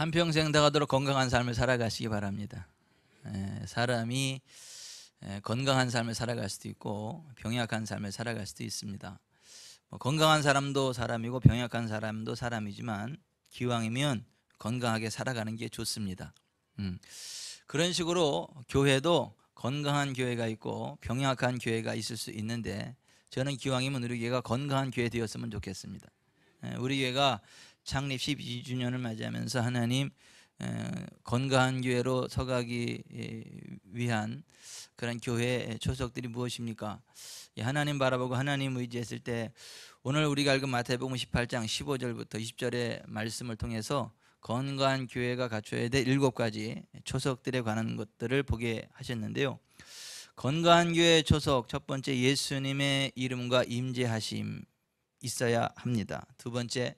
한평생 다가도록 건강한 삶을 살아가시기 바랍니다. 사람이 건강한 삶을 살아갈 수도 있고 병약한 삶을 살아갈 수도 있습니다. 건강한 사람도 사람이고 병약한 사람도 사람이지만 기왕이면 건강하게 살아가는 게 좋습니다. 그런 식으로 교회도 건강한 교회가 있고 병약한 교회가 있을 수 있는데, 저는 기왕이면 우리 교회가 건강한 교회 되었으면 좋겠습니다. 우리 교회가 창립 12주년을 맞이하면서 하나님 건강한 교회로 서가기 위한 그런 교회 초석들이 무엇입니까? 하나님 바라보고 하나님 의지했을 때, 오늘 우리가 읽은 마태복음 18장 15절부터 20절의 말씀을 통해서 건강한 교회가 갖춰야 될 7가지 초석들에 관한 것들을 보게 하셨는데요. 건강한 교회의 초석, 첫 번째, 예수님의 이름과 임재하심 있어야 합니다. 두 번째,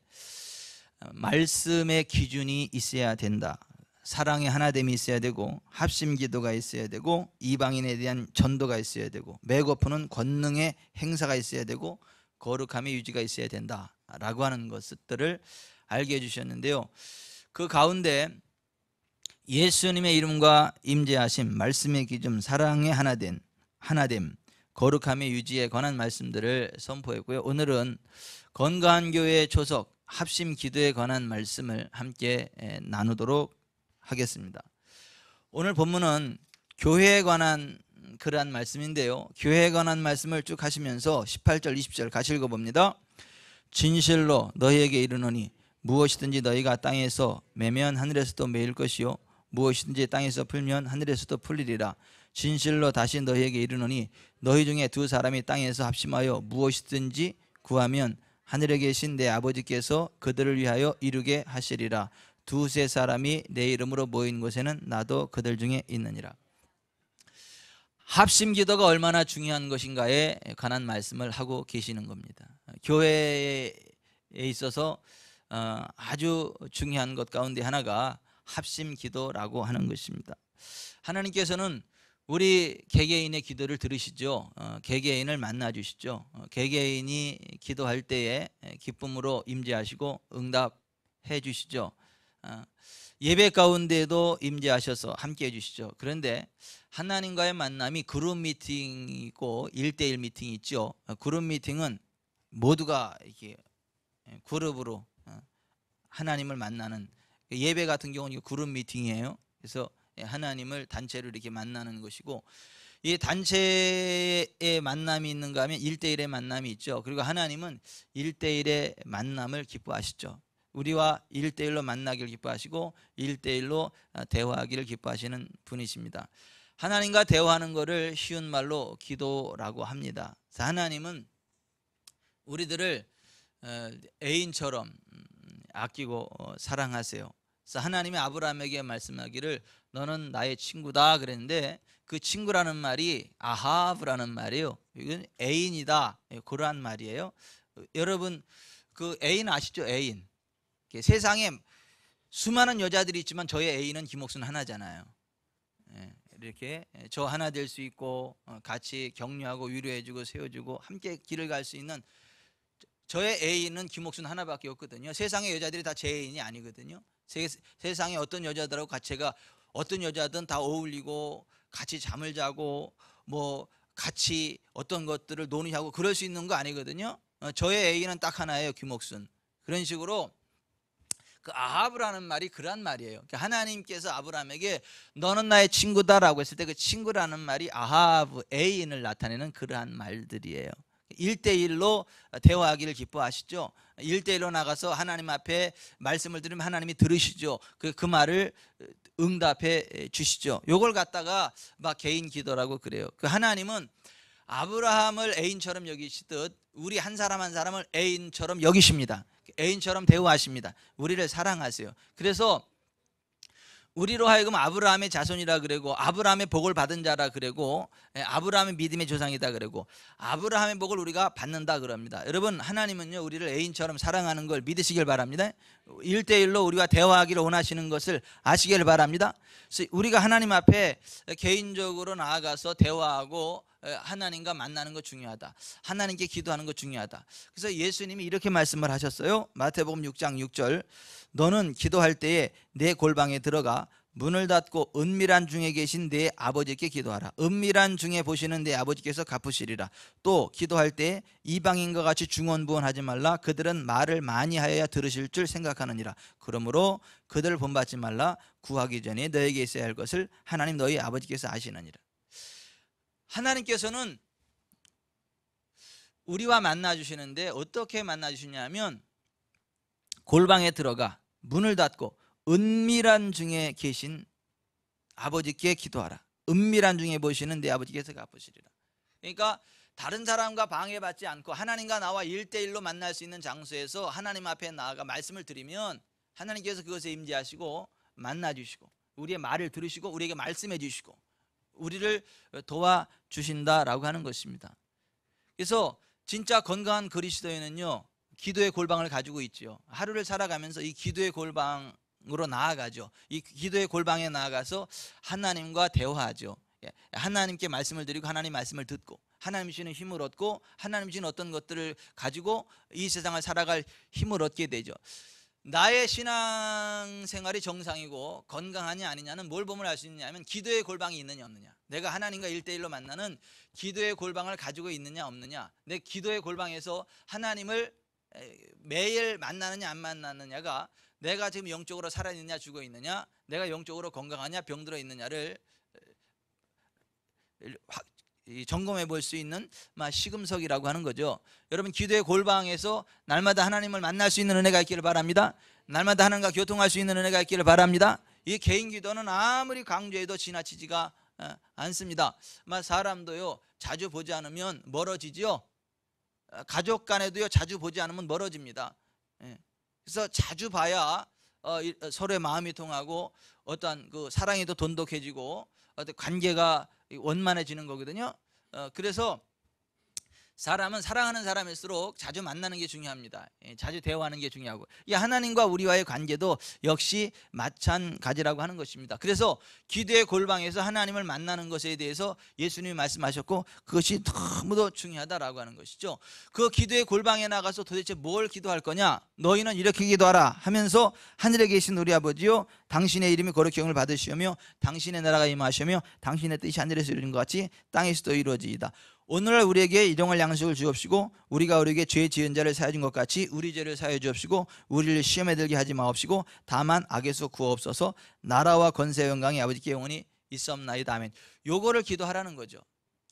말씀의 기준이 있어야 된다. 사랑의 하나됨이 있어야 되고, 합심 기도가 있어야 되고, 이방인에 대한 전도가 있어야 되고, 매고프는 권능의 행사가 있어야 되고, 거룩함의 유지가 있어야 된다라고 하는 것들을 알게 해주셨는데요. 그 가운데 예수님의 이름과 임재하심, 말씀의 기준, 사랑의 하나됨, 거룩함의 유지에 관한 말씀들을 선포했고요. 오늘은 건강한 교회의 초석, 합심 기도에 관한 말씀을 함께 나누도록 하겠습니다. 오늘 본문은 교회에 관한 그러한 말씀인데요, 교회에 관한 말씀을 쭉 하시면서 18절 20절 같이 읽어봅니다. 진실로 너희에게 이르노니 무엇이든지 너희가 땅에서 매면 하늘에서도 매일 것이요, 무엇이든지 땅에서 풀면 하늘에서도 풀리리라. 진실로 다시 너희에게 이르노니 너희 중에 두 사람이 땅에서 합심하여 무엇이든지 구하면 하늘에 계신 내 아버지께서 그들을 위하여 이루게 하시리라. 두세 사람이 내 이름으로 모인 곳에는 나도 그들 중에 있느니라. 합심 기도가 얼마나 중요한 것인가에 관한 말씀을 하고 계시는 겁니다. 교회에 있어서 아주 중요한 것 가운데 하나가 합심 기도라고 하는 것입니다. 하나님께서는 우리 개개인의 기도를 들으시죠. 개개인을 만나 주시죠. 개개인이 기도할 때에 기쁨으로 임재하시고 응답해 주시죠. 예배 가운데도 임재하셔서 함께 해 주시죠. 그런데 하나님과의 만남이 그룹 미팅이 있고 1대1 미팅이 있죠. 그룹 미팅은 모두가 이렇게 그룹으로 하나님을 만나는, 예배 같은 경우는 그룹 미팅이에요. 그래서 하나님을 단체로 이렇게 만나는 것이고, 이 단체의 만남이 있는가 하면 1대1의 만남이 있죠. 그리고 하나님은 1대1의 만남을 기뻐하시죠. 우리와 1대1로 만나기를 기뻐하시고 1대1로 대화하기를 기뻐하시는 분이십니다. 하나님과 대화하는 것을 쉬운 말로 기도라고 합니다. 하나님은 우리들을 애인처럼 아끼고 사랑하세요. 그래서 하나님이 아브라함에게 말씀하기를 너는 나의 친구다 그랬는데, 그 친구라는 말이 아하브라는 말이에요. 이건 애인이다, 그러한 말이에요. 여러분, 그 애인 아시죠? 애인. 세상에 수많은 여자들이 있지만 저의 애인은 김옥순 하나잖아요. 이렇게 저 하나 될 수 있고 같이 격려하고 위로해주고 세워주고 함께 길을 갈 수 있는 저의 애인은 김옥순 하나밖에 없거든요. 세상의 여자들이 다 제 애인이 아니거든요. 세상에 어떤 여자들하고 같이 제가 어떤 여자든 다 어울리고 같이 잠을 자고 뭐 같이 어떤 것들을 논의하고 그럴 수 있는 거 아니거든요. 저의 애인은 딱 하나예요, 김옥순. 그런 식으로 그 아하브라는 말이 그런 말이에요. 하나님께서 아브라함에게 너는 나의 친구다라고 했을 때 그 친구라는 말이 아하브, 애인을 나타내는 그러한 말들이에요. 1대1로 대화하기를 기뻐하시죠. 1대1로 나가서 하나님 앞에 말씀을 들으면 하나님이 들으시죠. 그 말을 응답해 주시죠. 요걸 갖다가 막 개인 기도라고 그래요. 그 하나님은 아브라함을 애인처럼 여기시듯 우리 한 사람 한 사람을 애인처럼 여기십니다. 애인처럼 대우하십니다. 우리를 사랑하세요. 그래서 우리로 하여금 아브라함의 자손이라 그러고, 아브라함의 복을 받은 자라 그러고, 아브라함의 믿음의 조상이다 그러고, 아브라함의 복을 우리가 받는다 그럽니다. 여러분, 하나님은요 우리를 애인처럼 사랑하는 걸 믿으시길 바랍니다. 1대1로 우리가 대화하기를 원하시는 것을 아시기를 바랍니다. 그래서 우리가 하나님 앞에 개인적으로 나아가서 대화하고 하나님과 만나는 거 중요하다. 하나님께 기도하는 거 중요하다. 그래서 예수님이 이렇게 말씀을 하셨어요. 마태복음 6장 6절, 너는 기도할 때에 내 골방에 들어가 문을 닫고 은밀한 중에 계신 내 아버지께 기도하라. 은밀한 중에 보시는 내 아버지께서 갚으시리라. 또 기도할 때 이방인과 같이 중언부언하지 말라. 그들은 말을 많이 하여야 들으실 줄 생각하느니라. 그러므로 그들을 본받지 말라. 구하기 전에 너에게 있어야 할 것을 하나님 너희 아버지께서 아시느니라. 하나님께서는 우리와 만나 주시는데 어떻게 만나 주시냐면 골방에 들어가 문을 닫고 은밀한 중에 계신 아버지께 기도하라. 은밀한 중에 보시는 내 아버지께서 갚으시리라. 그러니까 다른 사람과 방해받지 않고 하나님과 나와 1대1로 만날 수 있는 장소에서 하나님 앞에 나아가 말씀을 드리면 하나님께서 그것에 임재하시고 만나주시고 우리의 말을 들으시고 우리에게 말씀해 주시고 우리를 도와주신다라고 하는 것입니다. 그래서 진짜 건강한 그리스도인은요, 기도의 골방을 가지고 있죠. 하루를 살아가면서 이 기도의 골방으로 나아가죠. 이 기도의 골방에 나아가서 하나님과 대화하죠. 하나님께 말씀을 드리고 하나님 말씀을 듣고 하나님 주시는 힘을 얻고 하나님 주시는 어떤 것들을 가지고 이 세상을 살아갈 힘을 얻게 되죠. 나의 신앙생활이 정상이고 건강하냐 아니냐는 뭘 보면 알 수 있느냐면 기도의 골방이 있느냐 없느냐. 내가 하나님과 1대1로 만나는 기도의 골방을 가지고 있느냐 없느냐. 내 기도의 골방에서 하나님을 매일 만나느냐 안 만나느냐가 내가 지금 영적으로 살아있느냐 죽어 있느냐, 내가 영적으로 건강하냐 병들어 있느냐를 점검해 볼 수 있는 시금석이라고 하는 거죠. 여러분, 기도의 골방에서 날마다 하나님을 만날 수 있는 은혜가 있기를 바랍니다. 날마다 하나님과 교통할 수 있는 은혜가 있기를 바랍니다. 이 개인 기도는 아무리 강조해도 지나치지가 않습니다. 사람도요, 자주 보지 않으면 멀어지죠. 가족 간에도요, 자주 보지 않으면 멀어집니다. 그래서 자주 봐야 서로의 마음이 통하고 어떠한 그 사랑이 더 돈독해지고 어떤 관계가 원만해지는 거거든요. 그래서 사람은 사랑하는 사람일수록 자주 만나는 게 중요합니다. 자주 대화하는 게 중요하고, 이 하나님과 우리와의 관계도 역시 마찬가지라고 하는 것입니다. 그래서 기도의 골방에서 하나님을 만나는 것에 대해서 예수님이 말씀하셨고 그것이 너무도 중요하다라고 하는 것이죠. 그 기도의 골방에 나가서 도대체 뭘 기도할 거냐? 너희는 이렇게 기도하라 하면서 하늘에 계신 우리 아버지요, 당신의 이름이 거룩히 영을 받으시오며 당신의 나라가 임하시오며 당신의 뜻이 하늘에서 이루어진 것 같이 땅에서도 이루어지이다. 오늘날 우리에게 일용할 양식을 주옵시고 우리가 우리에게 죄 지은 자를 사하여 준 것 같이 우리 죄를 사하여 주옵시고 우리를 시험에 들게 하지 마옵시고 다만 악에서 구하옵소서. 나라와 권세와 영광이 아버지께 영원히 있사옵나이다. 아멘. 요거를 기도하라는 거죠.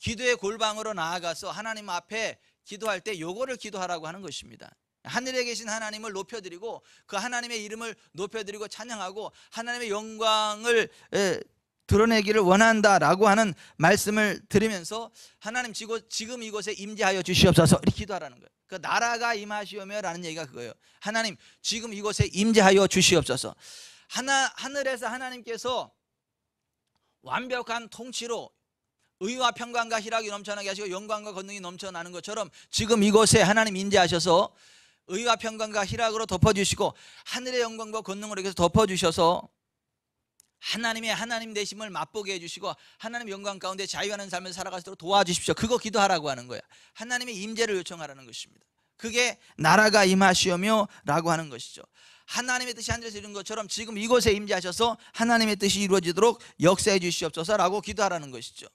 기도의 골방으로 나아가서 하나님 앞에 기도할 때 요거를 기도하라고 하는 것입니다. 하늘에 계신 하나님을 높여드리고 그 하나님의 이름을 높여드리고 찬양하고 하나님의 영광을 드러내기를 원한다라고 하는 말씀을 드리면서 하나님 지금 이곳에 임재하여 주시옵소서 이렇게 기도하라는 거예요. 그 나라가 임하시오며 라는 얘기가 그거예요. 하나님 지금 이곳에 임재하여 주시옵소서. 하늘에서 하나님께서 완벽한 통치로 의와 평강과 희락이 넘쳐나게 하시고 영광과 권능이 넘쳐나는 것처럼 지금 이곳에 하나님 임재하셔서 의와 평강과 희락으로 덮어주시고 하늘의 영광과 권능으로 이렇게 덮어주셔서 하나님의 하나님 되심을 맛보게 해주시고 하나님 영광 가운데 자유하는 삶을 살아가도록 도와주십시오. 그거 기도하라고 하는 거야. 하나님의 임재를 요청하라는 것입니다. 그게 나라가 임하시오며 라고 하는 것이죠. 하나님의 뜻이 하늘에서 이룬 것처럼 지금 이곳에 임재하셔서 하나님의 뜻이 이루어지도록 역사해 주시옵소서 라고 기도하라는 것이죠.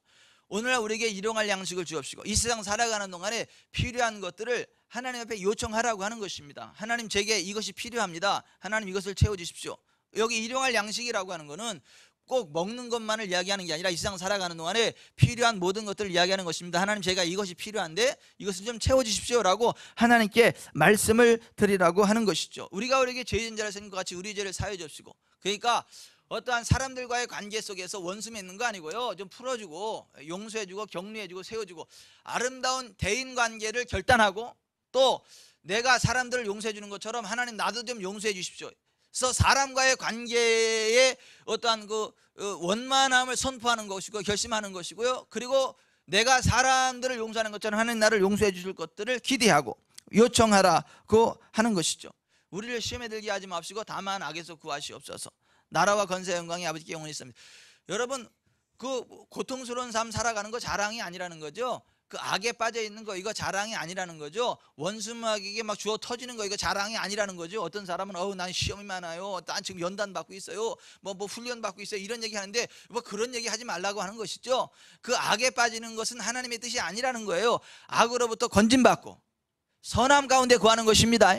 오늘날 우리에게 일용할 양식을 주옵시고 이 세상 살아가는 동안에 필요한 것들을 하나님 앞에 요청하라고 하는 것입니다. 하나님 제게 이것이 필요합니다. 하나님 이것을 채워주십시오. 여기 일용할 양식이라고 하는 것은 꼭 먹는 것만을 이야기하는 게 아니라 이 세상 살아가는 동안에 필요한 모든 것들을 이야기하는 것입니다. 하나님 제가 이것이 필요한데 이것을 좀 채워주십시오 라고 하나님께 말씀을 드리라고 하는 것이죠. 우리가 우리에게 죄 지은 자를 생긴 것 같이 우리 죄를 사하여 주옵시고, 그러니까 어떠한 사람들과의 관계 속에서 원수 맺는 거 아니고요, 좀 풀어주고 용서해주고 격려해주고 세워주고 아름다운 대인관계를 결단하고 또 내가 사람들을 용서해주는 것처럼 하나님 나도 좀 용서해 주십시오. 그래서 사람과의 관계에 어떠한 그 원만함을 선포하는 것이고 결심하는 것이고요. 그리고 내가 사람들을 용서하는 것처럼 하나님 나를 용서해 주실 것들을 기대하고 요청하라고 하는 것이죠. 우리를 시험에 들게 하지 마시고 다만 악에서 구하시옵소서. 나라와 권세 영광이 아버지께 영원히 있습니다. 여러분, 그 고통스러운 삶 살아가는 거 자랑이 아니라는 거죠. 그 악에 빠져 있는 거 이거 자랑이 아니라는 거죠. 원수마귀에게 막 주워 터지는 거 이거 자랑이 아니라는 거죠. 어떤 사람은 난 시험이 많아요, 난 지금 연단 받고 있어요, 뭐 훈련 받고 있어요, 이런 얘기 하는데 뭐 그런 얘기 하지 말라고 하는 것이죠. 그 악에 빠지는 것은 하나님의 뜻이 아니라는 거예요. 악으로부터 건진받고 선함 가운데 구하는 것입니다.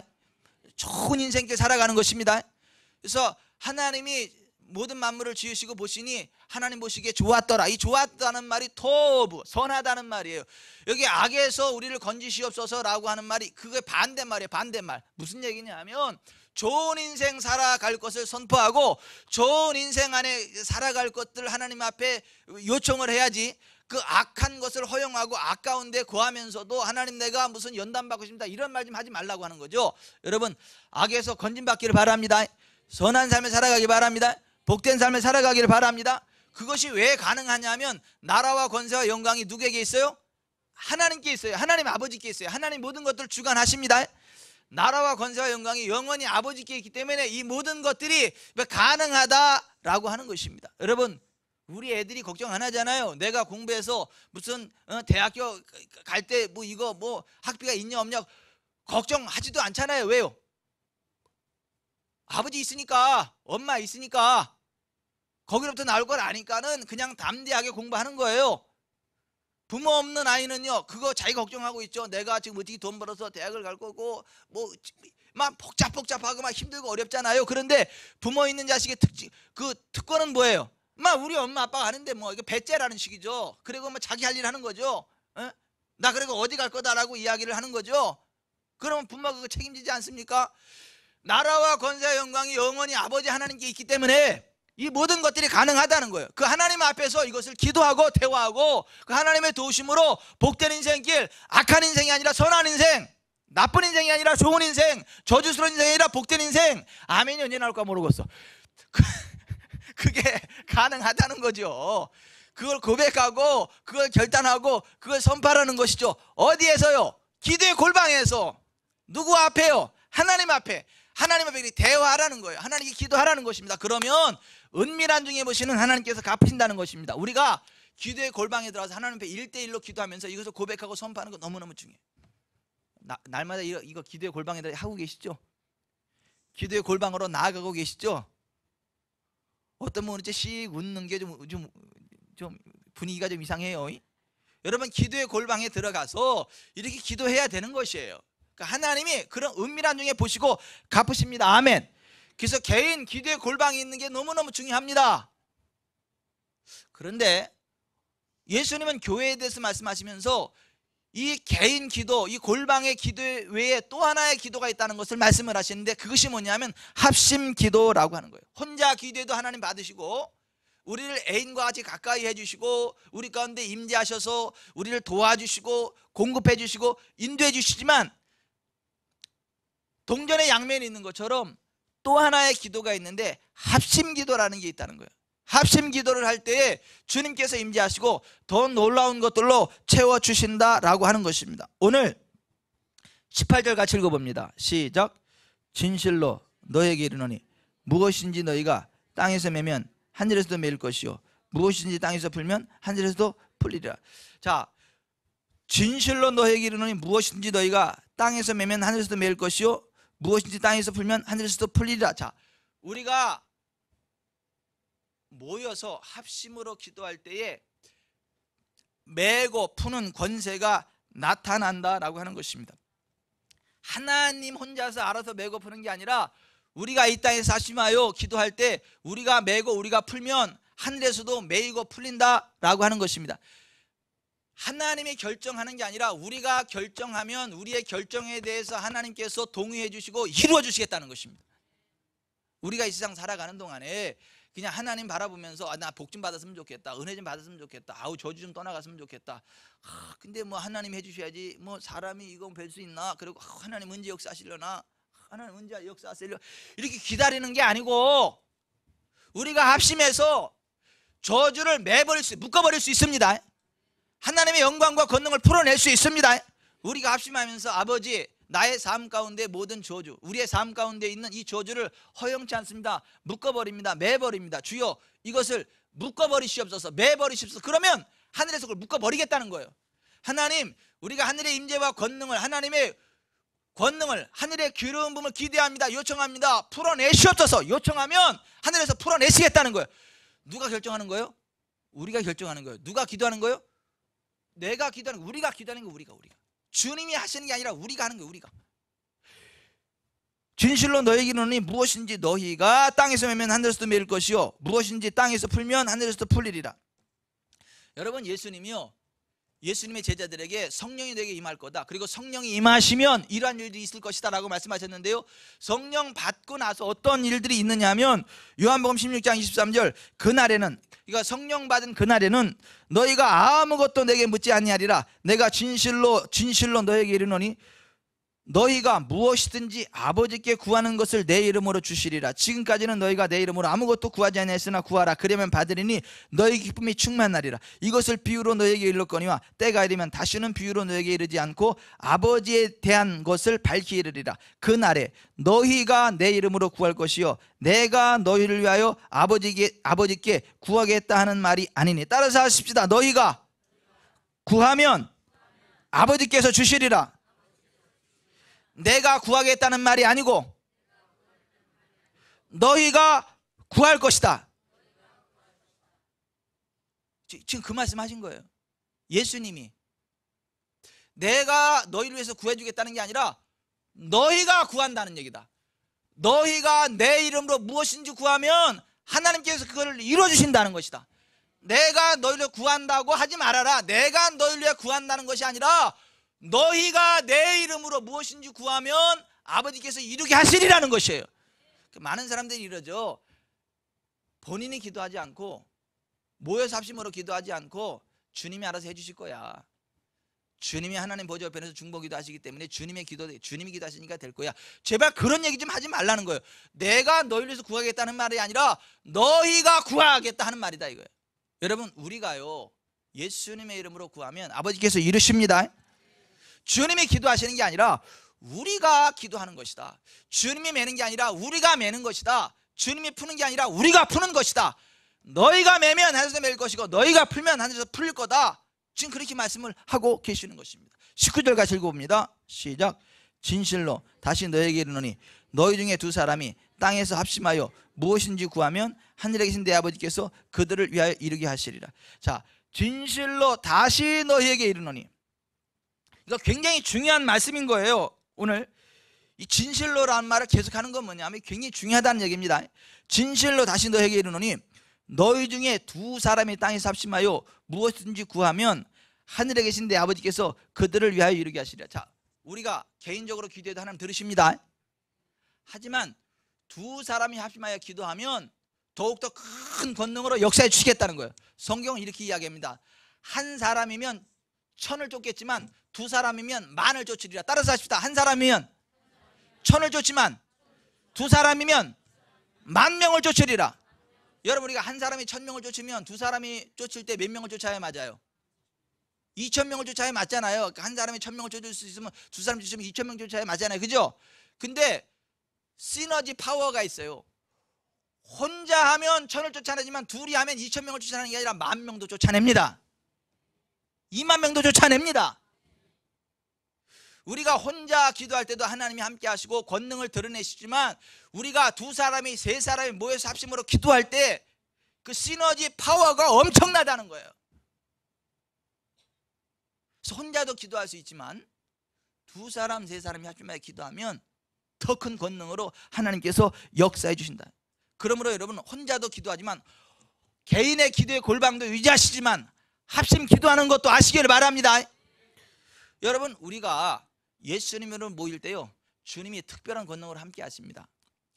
좋은 인생길 살아가는 것입니다. 그래서 하나님이 모든 만물을 지으시고 보시니 하나님 보시기에 좋았더라. 이 좋았다는 말이 토브, 선하다는 말이에요. 여기 악에서 우리를 건지시옵소서라고 하는 말이 그게 반대말이에요. 반대말. 무슨 얘기냐면 좋은 인생 살아갈 것을 선포하고 좋은 인생 안에 살아갈 것들 하나님 앞에 요청을 해야지, 그 악한 것을 허용하고 악 가운데 구하면서도 하나님 내가 무슨 연단 받고 싶다 이런 말 좀 하지 말라고 하는 거죠. 여러분, 악에서 건진받기를 바랍니다. 선한 삶을 살아가기 바랍니다. 복된 삶을 살아가기를 바랍니다. 그것이 왜 가능하냐면 나라와 권세와 영광이 누구에게 있어요? 하나님께 있어요. 하나님 아버지께 있어요. 하나님 모든 것들을 주관하십니다. 나라와 권세와 영광이 영원히 아버지께 있기 때문에 이 모든 것들이 가능하다라고 하는 것입니다. 여러분, 우리 애들이 걱정 안 하잖아요. 내가 공부해서 무슨 대학교 갈 때 뭐 이거 뭐 학비가 있냐 없냐 걱정하지도 않잖아요. 왜요? 아버지 있으니까, 엄마 있으니까, 거기로부터 나올 걸 아니까는 그냥 담대하게 공부하는 거예요. 부모 없는 아이는요, 그거 자기 걱정하고 있죠. 내가 지금 어떻게 돈 벌어서 대학을 갈 거고 뭐 막 복잡하고 막 힘들고 어렵잖아요. 그런데 부모 있는 자식의 그 특권은 뭐예요? 막 우리 엄마 아빠가 아는데 뭐 이거 배째라는 식이죠. 그리고 뭐 자기 할 일 하는 거죠. 나 그리고 어디 갈 거다라고 이야기를 하는 거죠. 그러면 부모가 그거 책임지지 않습니까? 나라와 권세와 영광이 영원히 아버지 하나님께 있기 때문에 이 모든 것들이 가능하다는 거예요. 그 하나님 앞에서 이것을 기도하고 대화하고 그 하나님의 도우심으로 복된 인생길, 악한 인생이 아니라 선한 인생, 나쁜 인생이 아니라 좋은 인생, 저주스러운 인생이 아니라 복된 인생. 아멘이 언제 나올까 모르겠어. 그게 가능하다는 거죠. 그걸 고백하고 그걸 결단하고 그걸 선포하는 것이죠. 어디에서요? 기도의 골방에서. 누구 앞에요? 하나님 앞에. 하나님 앞에 대화하라는 거예요. 하나님께 기도하라는 것입니다. 그러면 은밀한 중에 보시는 하나님께서 갚으신다는 것입니다. 우리가 기도의 골방에 들어가서 하나님 앞에 1대1로 기도하면서 이것을 고백하고 선포하는 거 너무너무 중요해요. 날마다 이거 기도의 골방에 들어 하고 계시죠? 기도의 골방으로 나아가고 계시죠? 어떤 분은 이제 씩 웃는 게 좀 분위기가 좀 이상해요. 여러분, 기도의 골방에 들어가서 이렇게 기도해야 되는 것이에요. 하나님이 그런 은밀한 중에 보시고 갚으십니다. 아멘. 그래서 개인 기도의 골방이 있는 게 너무너무 중요합니다. 그런데 예수님은 교회에 대해서 말씀하시면서 이 개인 기도, 이 골방의 기도 외에 또 하나의 기도가 있다는 것을 말씀을 하시는데 그것이 뭐냐면 합심 기도라고 하는 거예요. 혼자 기도해도 하나님 받으시고 우리를 애인과 같이 가까이 해주시고 우리 가운데 임재하셔서 우리를 도와주시고 공급해 주시고 인도해 주시지만 동전의 양면이 있는 것처럼 또 하나의 기도가 있는데 합심 기도라는 게 있다는 거예요. 합심 기도를 할 때에 주님께서 임재하시고 더 놀라운 것들로 채워주신다라고 하는 것입니다. 오늘 18절 같이 읽어봅니다. 시작. 진실로 너에게 이르노니 무엇인지 너희가 땅에서 매면 하늘에서도 매일 것이요 무엇인지 땅에서 풀면 하늘에서도 풀리리라. 자, 진실로 너에게 이르노니 무엇인지 너희가 땅에서 매면 하늘에서도 매일 것이요 무엇인지 땅에서 풀면 하늘에서도 풀리리라. 자, 우리가 모여서 합심으로 기도할 때에 매고 푸는 권세가 나타난다라고 하는 것입니다. 하나님 혼자서 알아서 매고 푸는 게 아니라 우리가 이 땅에서 합심하여 기도할 때 우리가 매고 우리가 풀면 하늘에서도 매이고 풀린다라고 하는 것입니다. 하나님이 결정하는 게 아니라 우리가 결정하면 우리의 결정에 대해서 하나님께서 동의해 주시고 이루어 주시겠다는 것입니다. 우리가 이 세상 살아가는 동안에 그냥 하나님 바라보면서 나 복 좀 받았으면 좋겠다, 은혜 좀 받았으면 좋겠다, 아우 저주 좀 떠나갔으면 좋겠다. 근데 뭐 하나님 해주셔야지, 뭐 사람이 이거 뵐 수 있나, 그리고 하나님 언제 역사하시려나, 하나님 언제 역사하시려, 이렇게 기다리는 게 아니고 우리가 합심해서 저주를 묶어버릴 수 있습니다. 하나님의 영광과 권능을 풀어낼 수 있습니다. 우리가 합심하면서 아버지 나의 삶 가운데 모든 저주, 우리의 삶 가운데 있는 이 저주를 허용치 않습니다. 묶어버립니다. 매버립니다. 주여 이것을 묶어버리시옵소서, 매버리시옵소서. 그러면 하늘에서 그걸 묶어버리겠다는 거예요. 하나님, 우리가 하늘의 임재와 권능을, 하나님의 권능을, 하늘의 기름 부음을 기대합니다. 요청합니다. 풀어내시옵소서. 요청하면 하늘에서 풀어내시겠다는 거예요. 누가 결정하는 거예요? 우리가 결정하는 거예요. 누가 기도하는 거예요? 내가 기도하는 거예요. 우리가 기도하는 거예요. 우리가 주님이 하시는 게 아니라 우리가 하는 거예요. 우리가. 진실로 너희에게 이르노니 무엇인지 너희가 땅에서 매면 하늘에서도 매일 것이요 무엇인지 땅에서 풀면 하늘에서도 풀리리라. 여러분, 예수님의 제자들에게 성령이 너에게 임할 거다, 그리고 성령이 임하시면 이러한 일들이 있을 것이다 라고 말씀하셨는데요, 성령 받고 나서 어떤 일들이 있느냐 하면 요한복음 16장 23절, 그날에는, 그러니까 성령 받은 그날에는 너희가 아무것도 내게 묻지 아니하리라. 내가 진실로 너희에게 이르노니 너희가 무엇이든지 아버지께 구하는 것을 내 이름으로 주시리라. 지금까지는 너희가 내 이름으로 아무것도 구하지 아니하였으나 구하라. 그러면 받으리니 너희 기쁨이 충만하리라. 이것을 비유로 너희에게 이르거니와 때가 이르면 다시는 비유로 너희에게 이르지 않고 아버지에 대한 것을 밝히 이르리라. 그날에 너희가 내 이름으로 구할 것이요 내가 너희를 위하여 아버지께 구하겠다 하는 말이 아니니. 따라서 하십시다. 너희가 구하면 아버지께서 주시리라. 내가 구하겠다는 말이 아니고 너희가 구할 것이다. 지금 그 말씀 하신 거예요. 예수님이 내가 너희를 위해서 구해주겠다는 게 아니라 너희가 구한다는 얘기다. 너희가 내 이름으로 무엇인지 구하면 하나님께서 그걸 이루어주신다는 것이다. 내가 너희를 구한다고 하지 말아라. 내가 너희를 위해 구한다는 것이 아니라 너희가 내 이름으로 무엇인지 구하면 아버지께서 이루게 하시리라는 것이에요. 많은 사람들이 이러죠. 본인이 기도하지 않고, 모여서 합심으로 기도하지 않고 주님이 알아서 해주실 거야. 주님이 하나님 보좌 옆에서 중보기도 하시기 때문에 주님이 기도하시니까 될 거야. 제발 그런 얘기 좀 하지 말라는 거예요. 내가 너희를 위해서 구하겠다는 말이 아니라 너희가 구하겠다 하는 말이다 이거예요. 여러분, 우리가요 예수님의 이름으로 구하면 아버지께서 이루십니다. 주님이 기도하시는 게 아니라 우리가 기도하는 것이다. 주님이 매는 게 아니라 우리가 매는 것이다. 주님이 푸는 게 아니라 우리가 푸는 것이다. 너희가 매면 하늘에서 매일 것이고 너희가 풀면 하늘에서 풀릴 거다. 지금 그렇게 말씀을 하고 계시는 것입니다. 19절 같이 읽어봅니다. 시작. 진실로 다시 너희에게 이르노니 너희 중에 두 사람이 땅에서 합심하여 무엇인지 구하면 하늘에 계신 내 아버지께서 그들을 위하여 이루게 하시리라. 자, 진실로 다시 너희에게 이르노니, 이거 굉장히 중요한 말씀인 거예요. 오늘 이 진실로라는 말을 계속하는 건 뭐냐면 굉장히 중요하다는 얘기입니다. 진실로 다시 너에게 이르노니 너희 중에 두 사람이 땅에서 합심하여 무엇든지 구하면 하늘에 계신 내 아버지께서 그들을 위하여 이루게 하시리라. 자, 우리가 개인적으로 기도해도 하나님 들으십니다. 하지만 두 사람이 합심하여 기도하면 더욱더 큰 권능으로 역사해 주시겠다는 거예요. 성경은 이렇게 이야기합니다. 한 사람이면 천을 쫓겠지만 두 사람이면 만을 쫓으리라. 따라서 하십시다. 한 사람이면 천을 쫓지만 두 사람이면 만 명을 쫓으리라. 여러분, 우리가 한 사람이 1000명을 쫓으면 두 사람이 쫓을 때 몇 명을 쫓아야 맞아요? 2000명을 쫓아야 맞잖아요. 한 사람이 1000명을 쫓을 수 있으면 두 사람이 쫓으면 2000명 쫓아야 맞잖아요. 그죠? 근데 시너지 파워가 있어요. 혼자 하면 1000을 쫓아내지만 둘이 하면 2000명을 쫓아내는 게 아니라 10,000명도 쫓아냅니다. 20,000명도 쫓아냅니다. 우리가 혼자 기도할 때도 하나님이 함께 하시고 권능을 드러내시지만 우리가 두 사람이 세 사람이 모여서 합심으로 기도할 때 그 시너지 파워가 엄청나다는 거예요. 그래서 혼자도 기도할 수 있지만 두 사람 세 사람이 합심하여 기도하면 더 큰 권능으로 하나님께서 역사해 주신다. 그러므로 여러분, 혼자도 기도하지만 개인의 기도의 골방도 유지하시지만 합심 기도하는 것도 아시기를 바랍니다. 여러분, 우리가 예수님으로 모일 때요 주님이 특별한 권능으로 함께 하십니다.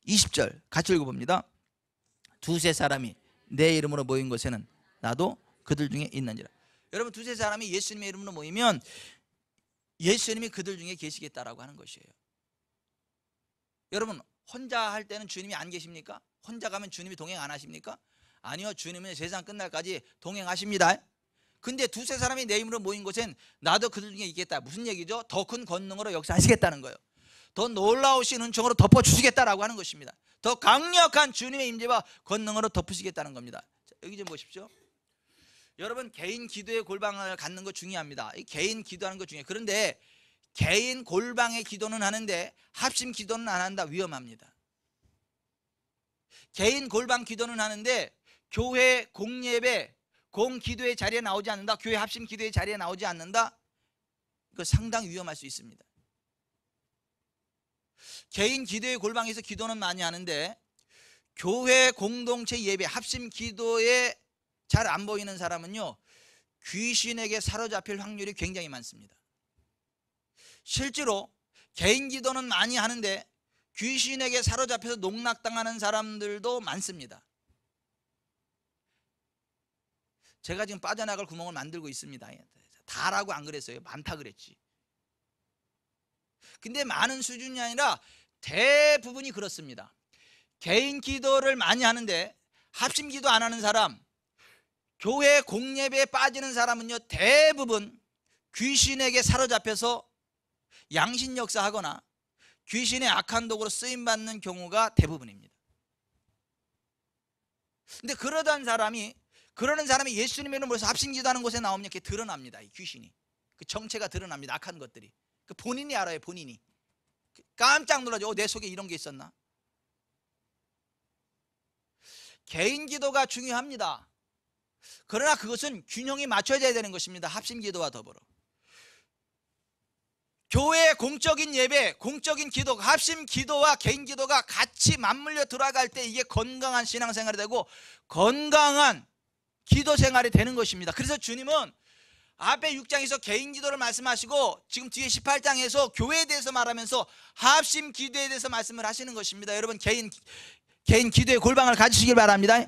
20절 같이 읽어봅니다. 두세 사람이 내 이름으로 모인 곳에는 나도 그들 중에 있는지라. 여러분, 두세 사람이 예수님의 이름으로 모이면 예수님이 그들 중에 계시겠다라고 하는 것이에요. 여러분, 혼자 할 때는 주님이 안 계십니까? 혼자 가면 주님이 동행 안 하십니까? 아니요, 주님은 세상 끝날까지 동행하십니다. 근데 두세 사람이 내 이름으로 모인 곳엔 나도 그들 중에 있겠다. 무슨 얘기죠? 더 큰 권능으로 역사하시겠다는 거예요. 더 놀라우신 은총으로 덮어주시겠다라고 하는 것입니다. 더 강력한 주님의 임재와 권능으로 덮으시겠다는 겁니다. 자, 여기 좀 보십시오. 여러분, 개인 기도의 골방을 갖는 거 중요합니다. 이 개인 기도하는 거 중요해요. 그런데 개인 골방의 기도는 하는데 합심 기도는 안 한다. 위험합니다. 개인 골방 기도는 하는데 교회 공예배 공기도의 자리에 나오지 않는다. 교회 합심 기도의 자리에 나오지 않는다. 이거 상당히 위험할 수 있습니다. 개인 기도의 골방에서 기도는 많이 하는데 교회 공동체 예배 합심 기도에 잘 안 보이는 사람은요, 귀신에게 사로잡힐 확률이 굉장히 많습니다. 실제로 개인 기도는 많이 하는데 귀신에게 사로잡혀서 농락당하는 사람들도 많습니다. 제가 지금 빠져나갈 구멍을 만들고 있습니다. 다라고 안 그랬어요. 많다 그랬지. 근데 많은 수준이 아니라 대부분이 그렇습니다. 개인 기도를 많이 하는데 합심 기도 안 하는 사람, 교회 공예배에 빠지는 사람은요, 대부분 귀신에게 사로잡혀서 양신 역사하거나 귀신의 악한 도구로 쓰임받는 경우가 대부분입니다. 근데 그러는 사람이 예수님의 이름으로 합심 기도하는 곳에 나오면 이렇게 드러납니다. 이 귀신이, 그 정체가 드러납니다. 악한 것들이. 그 본인이 알아요. 본인이 깜짝 놀라죠. 내 속에 이런 게 있었나. 개인 기도가 중요합니다. 그러나 그것은 균형이 맞춰져야 되는 것입니다. 합심 기도와 더불어 교회의 공적인 예배, 공적인 기도, 합심 기도와 개인 기도가 같이 맞물려 들어갈 때 이게 건강한 신앙생활이 되고 건강한 기도 생활이 되는 것입니다. 그래서 주님은 앞에 6장에서 개인 기도를 말씀하시고 지금 뒤에 18장에서 교회에 대해서 말하면서 합심 기도에 대해서 말씀을 하시는 것입니다. 여러분, 개인 기도의 골방을 가지시길 바랍니다.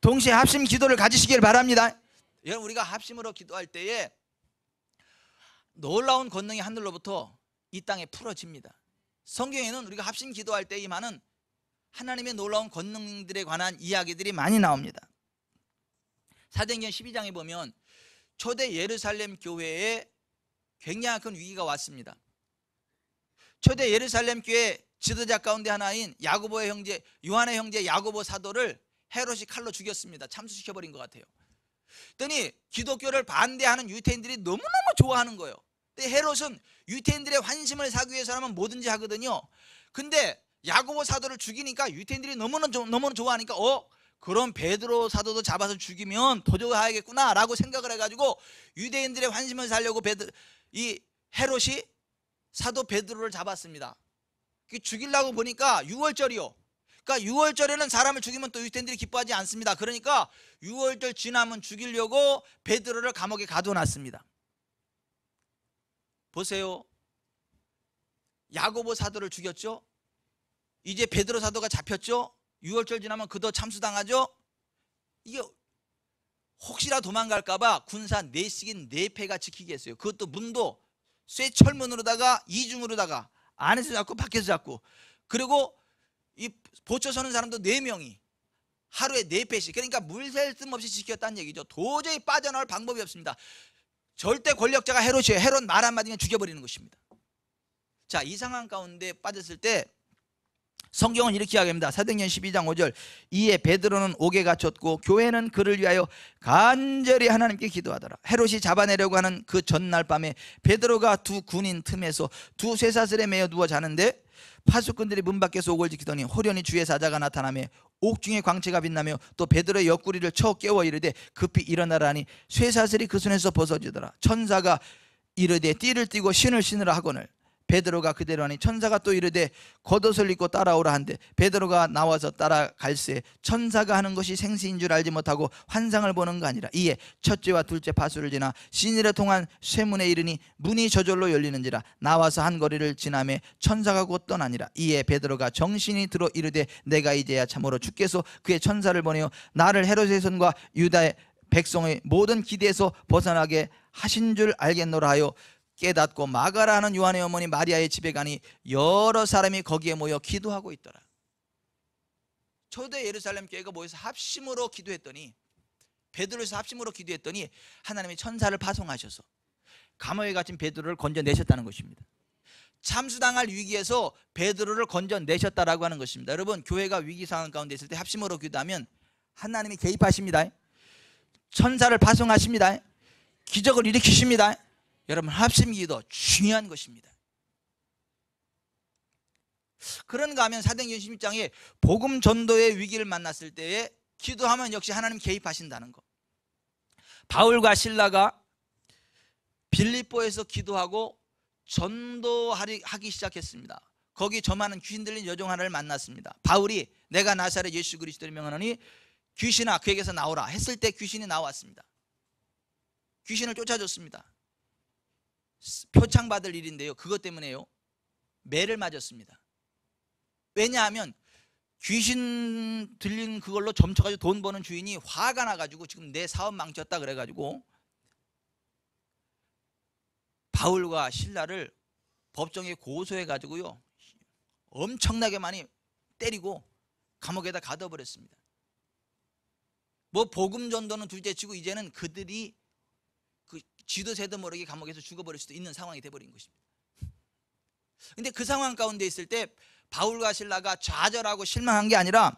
동시에 합심 기도를 가지시길 바랍니다. 여러분, 우리가 합심으로 기도할 때에 놀라운 권능이 하늘로부터 이 땅에 풀어집니다. 성경에는 우리가 합심 기도할 때 임하는 하나님의 놀라운 권능들에 관한 이야기들이 많이 나옵니다. 사도행전 12장에 보면 초대 예루살렘 교회에 굉장히 큰 위기가 왔습니다. 초대 예루살렘 교회 지도자 가운데 하나인 야고보의 형제, 요한의 형제 야고보 사도를 헤롯이 칼로 죽였습니다. 참수시켜버린 것 같아요. 그랬더니 기독교를 반대하는 유태인들이 너무너무 좋아하는 거예요. 근데 헤롯은 유태인들의 환심을 사기 위해서라면 뭐든지 하거든요. 근데 야고보 사도를 죽이니까 유태인들이 너무너무 좋아하니까 그럼 베드로 사도도 잡아서 죽이면 도저하겠구나 라고 생각을 해가지고 유대인들의 환심을 살려고 이 헤롯이 사도 베드로를 잡았습니다. 죽이려고 보니까 6월절이요. 그러니까 6월절에는 사람을 죽이면 또 유대인들이 기뻐하지 않습니다. 그러니까 6월절 지나면 죽이려고 베드로를 감옥에 가둬놨습니다. 보세요. 야고보 사도를 죽였죠. 이제 베드로 사도가 잡혔죠. 6월절 지나면 그도 참수당하죠. 이게 혹시나 도망갈까봐 군사 4씩인 4패가 지키게 했어요. 그것도 문도 쇠철문으로다가 이중으로다가 안에서 잡고 밖에서 잡고, 그리고 이 보초 서는 사람도 4명이 하루에 4패씩, 그러니까 물샐 틈 없이 지켰다는 얘기죠. 도저히 빠져나올 방법이 없습니다. 절대 권력자가 헤롯이에요. 헤롯 말 한마디면 죽여버리는 것입니다. 자, 이 상황 가운데 빠졌을 때 성경은 이렇게 이야기합니다. 사도행전 12장 5절, 이에 베드로는 옥에 갇혔고 교회는 그를 위하여 간절히 하나님께 기도하더라. 헤롯이 잡아내려고 하는 그 전날 밤에 베드로가 두 군인 틈에서 두 쇠사슬에 매여 누워 자는데 파수꾼들이 문 밖에서 옥을 지키더니 호련히 주의 사자가 나타나며 옥중에 광채가 빛나며 또 베드로의 옆구리를 쳐 깨워 이르되 급히 일어나라 하니 쇠사슬이 그 손에서 벗어지더라. 천사가 이르되 띠를 띠고 신을 신으라 하거늘 베드로가 그대로 하니 천사가 또 이르되 겉옷을 입고 따라오라 한데 베드로가 나와서 따라갈새 천사가 하는 것이 생시인 줄 알지 못하고 환상을 보는 거 아니라 이에 첫째와 둘째 파수를 지나 시내를 통한 쇠문에 이르니 문이 저절로 열리는지라 나와서 한 거리를 지나매 천사가 곧 떠나니라. 이에 베드로가 정신이 들어 이르되 내가 이제야 참으로 주께서 그의 천사를 보내어 나를 헤롯의 손과 유다의 백성의 모든 기대에서 벗어나게 하신 줄 알겠노라 하여 깨닫고 마가라 하는 요한의 어머니 마리아의 집에 가니 여러 사람이 거기에 모여 기도하고 있더라. 초대 예루살렘 교회가 모여서 합심으로 기도했더니 베드로에서 합심으로 기도했더니 하나님이 천사를 파송하셔서 감옥에 갇힌 베드로를 건져내셨다는 것입니다. 참수당할 위기에서 베드로를 건져내셨다라고 하는 것입니다. 여러분, 교회가 위기 상황 가운데 있을 때 합심으로 기도하면 하나님이 개입하십니다. 천사를 파송하십니다. 기적을 일으키십니다. 여러분, 합심 기도 중요한 것입니다. 그런가 하면 사도행전 16장에 복음 전도의 위기를 만났을 때에 기도하면 역시 하나님 개입하신다는 것. 바울과 실라가 빌립보에서 기도하고 전도하기 시작했습니다. 거기 저많은 귀신 들린 여종 하나를 만났습니다. 바울이 내가 나사렛 예수 그리스도를 명하노니 귀신아 그에게서 나오라 했을 때 귀신이 나왔습니다. 귀신을 쫓아줬습니다. 표창받을 일인데요, 그것 때문에요 매를 맞았습니다. 왜냐하면 귀신 들린 그걸로 점쳐가지고 돈 버는 주인이 화가 나가지고 지금 내 사업 망쳤다 그래가지고 바울과 실라를 법정에 고소해가지고요 엄청나게 많이 때리고 감옥에다 가둬버렸습니다. 뭐 복음 전도는 둘째치고 이제는 그들이 그 쥐도 새도 모르게 감옥에서 죽어버릴 수도 있는 상황이 돼버린 것입니다. 근데 그 상황 가운데 있을 때 바울과 실라가 좌절하고 실망한 게 아니라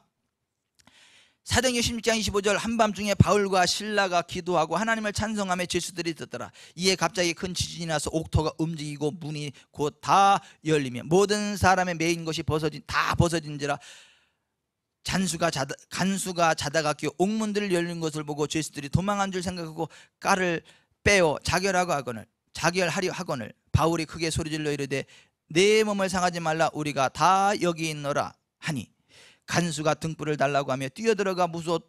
사도행전 16장 25절 한밤중에 바울과 실라가 기도하고 하나님을 찬송하며 죄수들이 듣더라. 이에 갑자기 큰 지진이 나서 옥토가 움직이고 문이 곧 다 열리며 모든 사람의 매인 것이 다 벗어진지라. 간수가 자다가 깨어 옥문들을 열린 것을 보고 죄수들이 도망한 줄 생각하고 깔을 빼어 자결하려 하거늘 바울이 크게 소리질러 이르되 내 몸을 상하지 말라 우리가 다 여기 있노라 하니 간수가 등불을 달라고 하며 뛰어들어가 무서워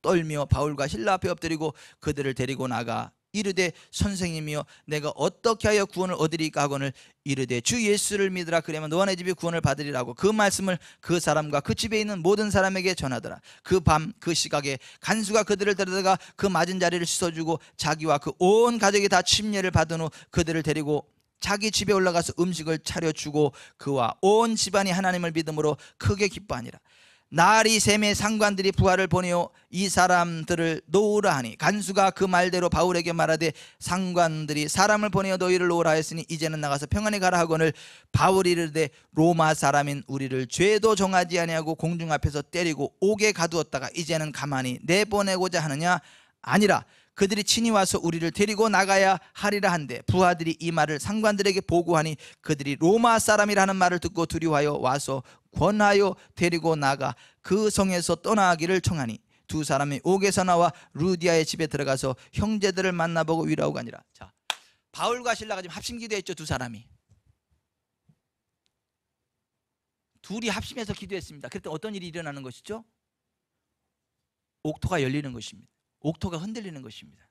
떨며 바울과 실라 앞에 엎드리고 그들을 데리고 나가 이르되 선생님이여 내가 어떻게 하여 구원을 얻으리까 하거늘 이르되 주 예수를 믿으라 그러면 너와 내 집이 구원을 받으리라고 그 말씀을 그 사람과 그 집에 있는 모든 사람에게 전하더라. 그 밤 그 시각에 간수가 그들을 데려다가 그 맞은 자리를 씻어주고 자기와 그 온 가족이 다 침례를 받은 후 그들을 데리고 자기 집에 올라가서 음식을 차려주고 그와 온 집안이 하나님을 믿음으로 크게 기뻐하니라. 날이 샘에 상관들이 부하를 보내어 이 사람들을 놓으라 하니 간수가 그 말대로 바울에게 말하되 상관들이 사람을 보내어 너희를 놓으라 했으니 이제는 나가서 평안히 가라 하거늘 바울이 이르되 로마 사람인 우리를 죄도 정하지 아니하고 공중 앞에서 때리고 옥에 가두었다가 이제는 가만히 내보내고자 하느냐 아니라 그들이 친히 와서 우리를 데리고 나가야 하리라 한데 부하들이 이 말을 상관들에게 보고하니 그들이 로마 사람이라는 말을 듣고 두려워하여 와서 권하여 데리고 나가 그 성에서 떠나기를 청하니 두 사람이 옥에서 나와 루디아의 집에 들어가서 형제들을 만나보고 위로하고 가니라. 자, 바울과 실라가 지금 합심기도했죠. 두 사람이 둘이 합심해서 기도했습니다. 그때 어떤 일이 일어나는 것이죠? 옥토가 열리는 것입니다. 옥토가 흔들리는 것입니다.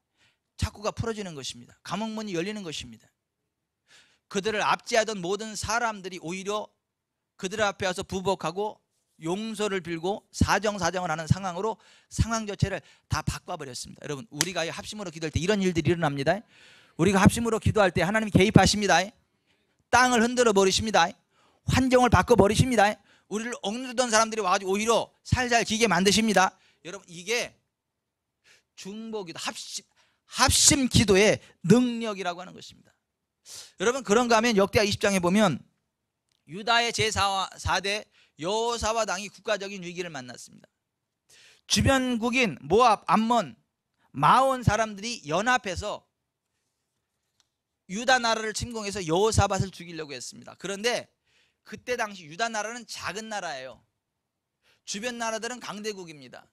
착고가 풀어지는 것입니다. 감옥문이 열리는 것입니다. 그들을 압제하던 모든 사람들이 오히려 그들 앞에 와서 부복하고 용서를 빌고 사정사정을 하는 상황으로 상황 자체를 다 바꿔버렸습니다. 여러분, 우리가 합심으로 기도할 때 이런 일들이 일어납니다. 우리가 합심으로 기도할 때 하나님이 개입하십니다. 땅을 흔들어 버리십니다. 환경을 바꿔버리십니다. 우리를 억누르던 사람들이 와가지고 오히려 살살 기게 만드십니다. 여러분, 이게 중보기도 합심 기도의 능력이라고 하는 것입니다. 여러분, 그런가 하면 역대하 20장에 보면 유다의 제4대 여호사밧 왕이 국가적인 위기를 만났습니다. 주변국인 모압, 암몬, 마온 사람들이 연합해서 유다 나라를 침공해서 여호사밧을 죽이려고 했습니다. 그런데 그때 당시 유다 나라는 작은 나라예요. 주변 나라들은 강대국입니다.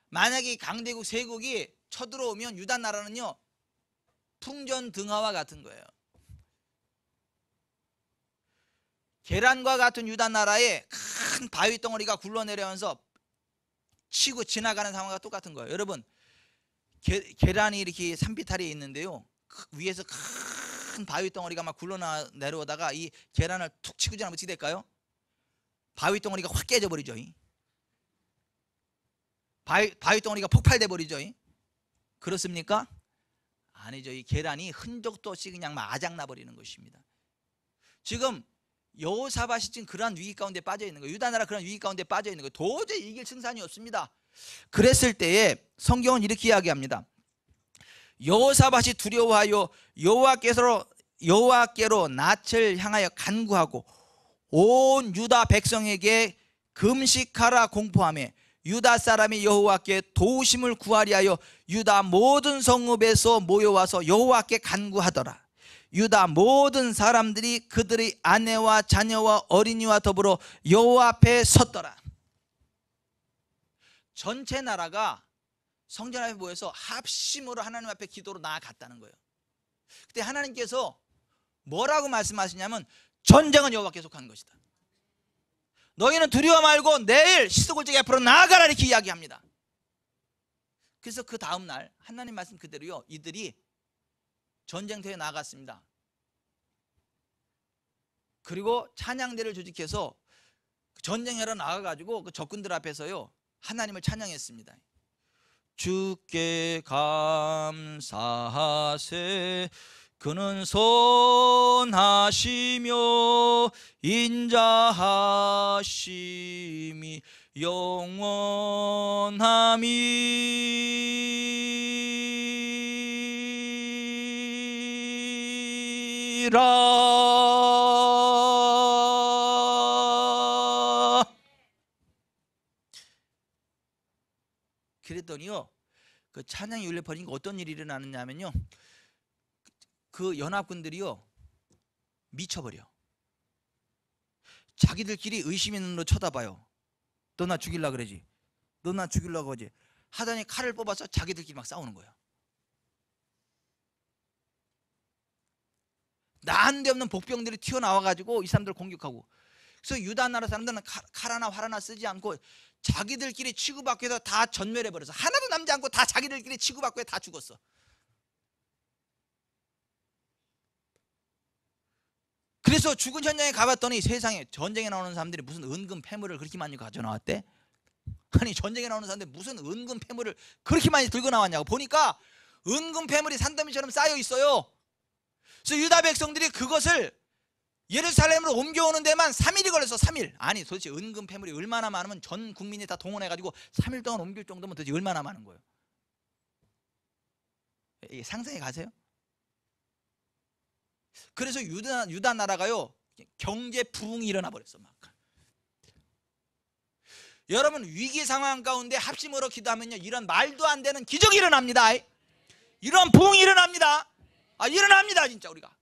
만약에 강대국 세국이 쳐들어오면 유다 나라는요 풍전등화와 같은 거예요. 계란과 같은 유다 나라에 큰 바위 덩어리가 굴러내려면서 치고 지나가는 상황과 똑같은 거예요. 여러분, 계란이 이렇게 산비탈이 있는데요, 위에서 큰 바위 덩어리가 막 굴러내려오다가 이 계란을 툭 치고 지나면 어떻게 될까요? 바위 덩어리가 확 깨져버리죠. 바위 덩어리가 폭발돼 버리죠. 그렇습니까? 아니죠. 이 계란이 흔적도 없이 그냥 막 아작나 버리는 것입니다. 지금 여호사밧이 지금 그러한 위기 가운데 빠져 있는 거예요. 유다 나라 그런 위기 가운데 빠져 있는 거예요. 도저히 이길 승산이 없습니다. 그랬을 때에 성경은 이렇게 이야기합니다. 여호사밧이 두려워하여 여호와께로 낯을 향하여 간구하고 온 유다 백성에게 금식하라 공포하며 유다 사람이 여호와께 도우심을 구하리 하여 유다 모든 성읍에서 모여와서 여호와께 간구하더라. 유다 모든 사람들이 그들의 아내와 자녀와 어린이와 더불어 여호와 앞에 섰더라. 전체 나라가 성전 앞에 모여서 합심으로 하나님 앞에 기도로 나아갔다는 거예요. 그때 하나님께서 뭐라고 말씀하시냐면 전쟁은 여호와께 속한 것이다. 너희는 두려워 말고 내일 시속을제기 앞으로 나아가라 이렇게 이야기합니다. 그래서 그 다음 날 하나님 말씀 그대로요, 이들이 전쟁터에 나갔습니다. 그리고 찬양대를 조직해서 전쟁하러 나가가지고 그 적군들 앞에서요 하나님을 찬양했습니다. 주께 감사하세 그는 선하시며 인자하심이 영원함이라. 그랬더니요 그 찬양이 울려 버리니까 어떤 일이 일어나느냐면요, 그 연합군들이요 미쳐버려. 자기들끼리 의심 있는 눈으로 쳐다봐요. 너 나 죽일라 그러지, 너 나 죽이려고 하지 하더니 칼을 뽑아서 자기들끼리 막 싸우는 거야. 난데없는 복병들이 튀어나와가지고 이 사람들을 공격하고. 그래서 유다 나라 사람들은 칼 하나 활 하나 쓰지 않고 자기들끼리 치고받고 해서 다 전멸해버려서 하나도 남지 않고 다 자기들끼리 치고받고 다 죽었어. 그래서 죽은 현장에 가봤더니 세상에 전쟁에 나오는 사람들이 무슨 은금 폐물을 그렇게 많이 가져나왔대? 아니 전쟁에 나오는 사람들이 무슨 은금 폐물을 그렇게 많이 들고 나왔냐고. 보니까 은금 폐물이 산더미처럼 쌓여 있어요. 그래서 유다 백성들이 그것을 예루살렘으로 옮겨오는 데만 3일이 걸려서 3일. 아니 도대체 은금 폐물이 얼마나 많으면 전 국민이 다 동원해가지고 3일 동안 옮길 정도면 도대체 얼마나 많은 거예요? 이게 상상해 가세요? 그래서 유다 나라가요 경제 부흥이 일어나 버렸어. 막. 여러분 위기 상황 가운데 합심으로 기도하면요 이런 말도 안 되는 기적이 일어납니다. 이런 부흥이 일어납니다. 일어납니다 진짜. 우리가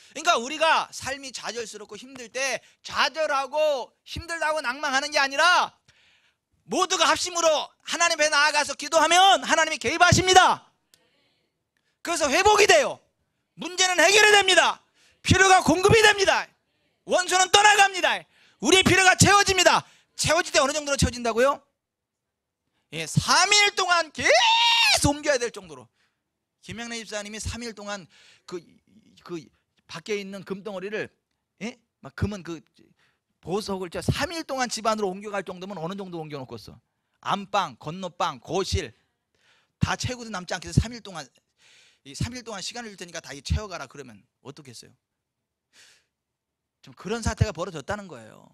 그러니까 우리가 삶이 좌절스럽고 힘들 때 좌절하고 힘들다고 낭망하는 게 아니라 모두가 합심으로 하나님 앞에 나아가서 기도하면 하나님이 개입하십니다. 그래서 회복이 돼요. 문제는 해결이 됩니다. 필요가 공급이 됩니다. 원수는 떠나갑니다. 우리의 필요가 채워집니다. 채워질 때 어느 정도로 채워진다고요? 3일 동안 계속 옮겨야 될 정도로. 김영래 집사님이 3일 동안 그 밖에 있는 금덩어리를 막 금은 그 보석을 3일 동안 집 안으로 옮겨갈 정도면 어느 정도 옮겨놓겠어? 안방, 건너방, 거실 다 채우고도 남지 않게 해서 3일 동안 이 3일 동안 시간을 줄 테니까 다 채워가라 그러면 어떻겠어요? 좀 그런 사태가 벌어졌다는 거예요.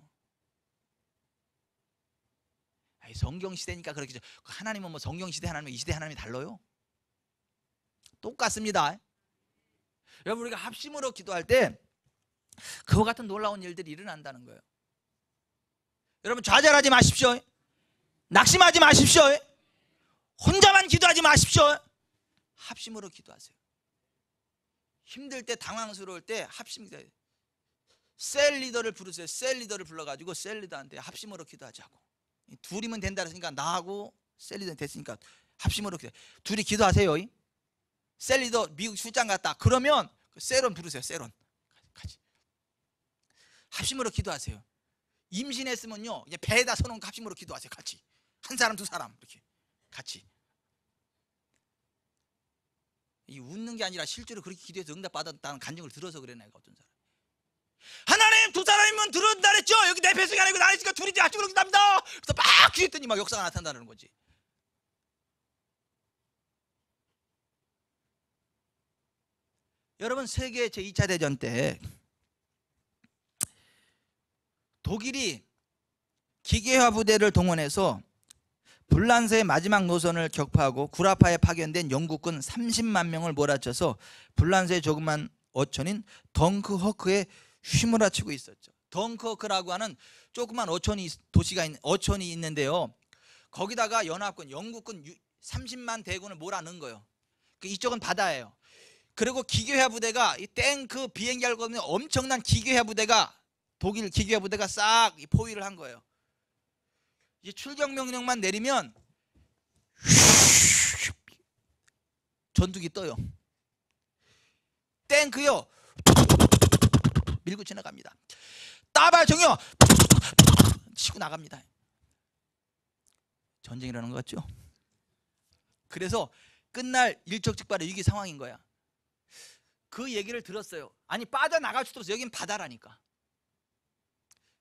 성경 시대니까 그렇게. 하나님은 뭐 성경 시대 하나님, 이 시대 하나님이 달라요? 똑같습니다. 여러분 우리가 합심으로 기도할 때 그와 같은 놀라운 일들이 일어난다는 거예요. 여러분 좌절하지 마십시오. 낙심하지 마십시오. 혼자만 기도하지 마십시오. 합심으로 기도하세요. 힘들 때 당황스러울 때 합심 기도해요. 셀 리더를 부르세요. 셀 리더를 불러가지고 셀 리더한테 합심으로 기도하자고. 둘이면 된다 그랬으니까 나하고 셀 리더 됐으니까 합심으로 기도해. 둘이 기도하세요. 셀 리더 미국 출장 갔다 그러면 셀론 부르세요. 셀론 같이 합심으로 기도하세요. 임신했으면요 이제 배에다 서놓은 합심으로 기도하세요. 같이 한 사람 두 사람 이렇게 같이. 이 웃는 게 아니라 실제로 그렇게 기도해서 응답받았다는 간증을 들어서 그래. 내가 어떤 사람 하나님 두 사람이면 들었다 그랬죠. 여기 내 뱃속에 아니고 나는 있으니까 둘이지 합심으로 기도합니다. 그래서 막 기도했더니 막 역사가 나타난다는 거지. 여러분 세계 제2차 대전 때 독일이 기계화 부대를 동원해서 불란서의 마지막 노선을 격파하고 구라파에 파견된 영국군 30만 명을 몰아쳐서 불란서의 조그만 어촌인 덩크허크에 휘몰아치고 있었죠. 덩크허크라고 하는 조그만 어촌이 있는데요. 거기다가 연합군 영국군 30만 대군을 몰아넣은 거예요. 이쪽은 바다예요. 그리고 기계화 부대가 이 탱크 비행기 할 거 없는 엄청난 기계화 부대가 독일 기계화 부대가 싹 포위를 한 거예요. 이제 출격 명령만 내리면 전투기 떠요. 탱크요 밀고 지나갑니다. 따발총이요 치고 나갑니다. 전쟁이라는 것 같죠? 그래서 끝날 일촉즉발의 위기 상황인 거야. 그 얘기를 들었어요. 아니 빠져나갈 수도 없어. 여긴 바다라니까.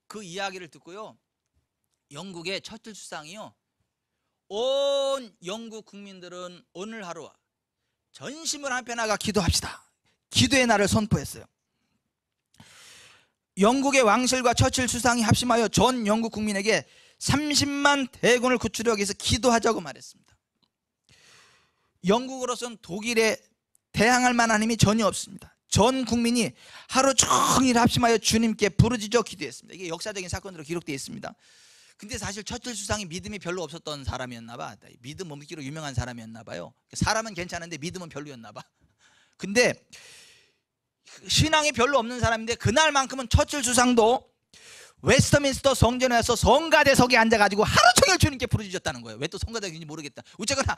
그 이야기를 듣고요, 영국의 처칠 수상이요, 온 영국 국민들은 오늘 하루 전심을 한편 나가 기도합시다. 기도의 날을 선포했어요. 영국의 왕실과 처칠 수상이 합심하여 전 영국 국민에게 30만 대군을 구출하기 위해서 기도하자고 말했습니다. 영국으로서는 독일에 대항할 만한 힘이 전혀 없습니다. 전 국민이 하루 종일 합심하여 주님께 부르짖어 기도했습니다. 이게 역사적인 사건으로 기록되어 있습니다. 근데 사실 처칠 수상이 믿음이 별로 없었던 사람이었나 봐. 믿음 못 믿기로 유명한 사람이었나 봐요. 사람은 괜찮은데 믿음은 별로였나 봐. 근데 신앙이 별로 없는 사람인데 그날만큼은 처칠 수상도 웨스터민스터 성전에 와서 성가대석에 앉아가지고 하루 종일 주님께 부르짖었다는 거예요. 왜 또 성가대석인지 모르겠다. 어쨌거나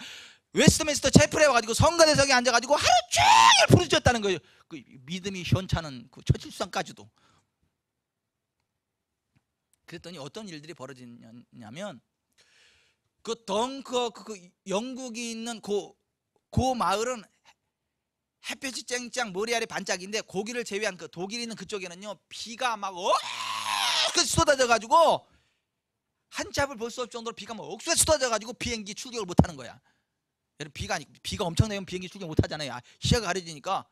웨스터민스터 채플에 와가지고 성가대석에 앉아가지고 하루 종일 부르짖었다는 거예요. 그 믿음이 현찮은 그 처칠 수상까지도. 그랬더니 어떤 일들이 벌어지냐면 그 영국이 있는 그 마을은 햇볕이 쨍쨍 머리 아래 반짝인데 고기를 제외한 그 독일이 있는 그쪽에는요 비가 막 쏟아져 가지고 한치 앞을 볼 수 없을 정도로 비가 막 억수에 쏟아져 가지고 비행기 출격을 못 하는 거야. 비가 엄청 내면 비행기 출격 못 하잖아요. 시야가 가려지니까.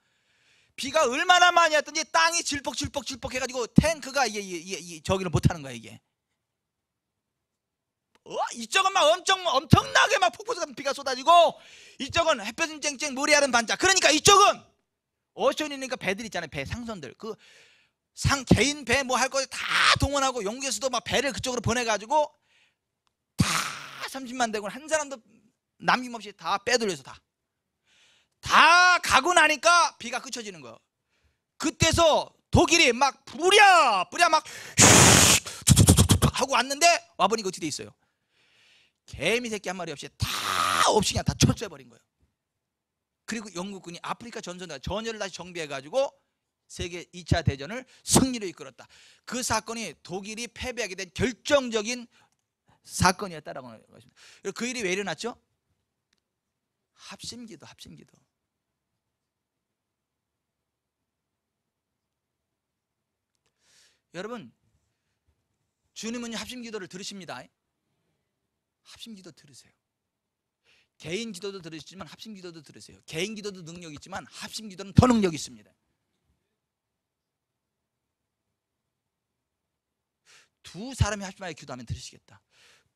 비가 얼마나 많이 왔든지 땅이 질퍽질퍽 해가지고 탱크가 저기를 못 하는 거야 이게. 이쪽은 막 엄청나게 막 폭포수 같은 비가 쏟아지고 이쪽은 햇볕은 쨍쨍 머리 아른 반짝. 그러니까 이쪽은 어촌이니까 배들 있잖아요. 배 상선들 개인 배 뭐 할 거 다 동원하고 영국에서도 막 배를 그쪽으로 보내가지고 다 30만 대군 한 사람도 남김없이 다 빼돌려서 다 가고 나니까 비가 그쳐지는 거예요. 그때서 독일이 막 뿌랴 막 하고 왔는데 와보니까 어떻게 돼 있어요? 개미 새끼 한 마리 없이 그냥 다 철수해버린 거예요. 그리고 영국군이 아프리카 전열을 다시 정비해가지고 세계 2차 대전을 승리로 이끌었다. 그 사건이 독일이 패배하게 된 결정적인 사건이었다라고 하는 것입니다. 그 일이 왜 일어났죠? 합심기도. 여러분, 주님은 합심기도를 들으십니다. 합심기도 들으세요. 개인 기도도 들으시지만 합심기도도 들으세요. 개인 기도도 능력이 있지만 합심기도는 더 능력이 있습니다. 두 사람이 합심하여 기도하면 들으시겠다.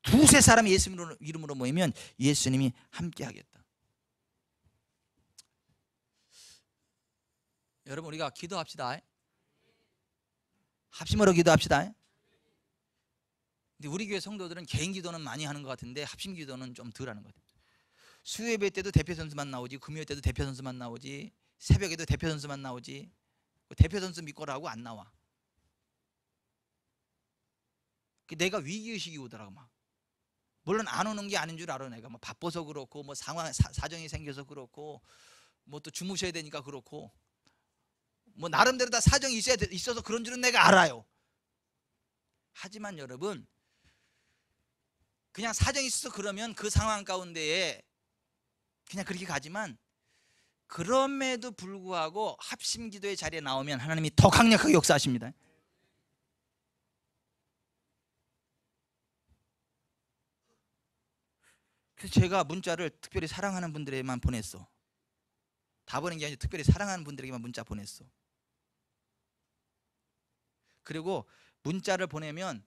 두세 사람이 예수 이름으로 모이면 예수님이 함께 하겠다. 여러분, 우리가 기도합시다. 합심으로 기도합시다. 근데 우리 교회 성도들은 개인 기도는 많이 하는 것 같은데 합심 기도는 좀 덜 하는 것 같아요. 수요예배 때도 대표 선수만 나오지, 금요일 때도 대표 선수만 나오지, 새벽에도 대표 선수만 나오지, 대표 선수 믿고라고 안 나와. 내가 위기의식이 오더라고. 막 물론 안 오는 게 아닌 줄 알아. 내가 뭐 바빠서 그렇고 뭐 사정이 생겨서 그렇고 뭐 또 주무셔야 되니까 그렇고 뭐 나름대로 다 사정이 있어서 그런 줄은 내가 알아요. 하지만 여러분, 그냥 사정이 있어서 그러면 그 상황 가운데에 그냥 그렇게 가지만, 그럼에도 불구하고 합심기도의 자리에 나오면 하나님이 더 강력하게 역사하십니다. 그래서 제가 문자를 특별히 사랑하는 분들에게만 보냈어. 다 보낸 게 아니라 특별히 사랑하는 분들에게만 문자 보냈어. 그리고 문자를 보내면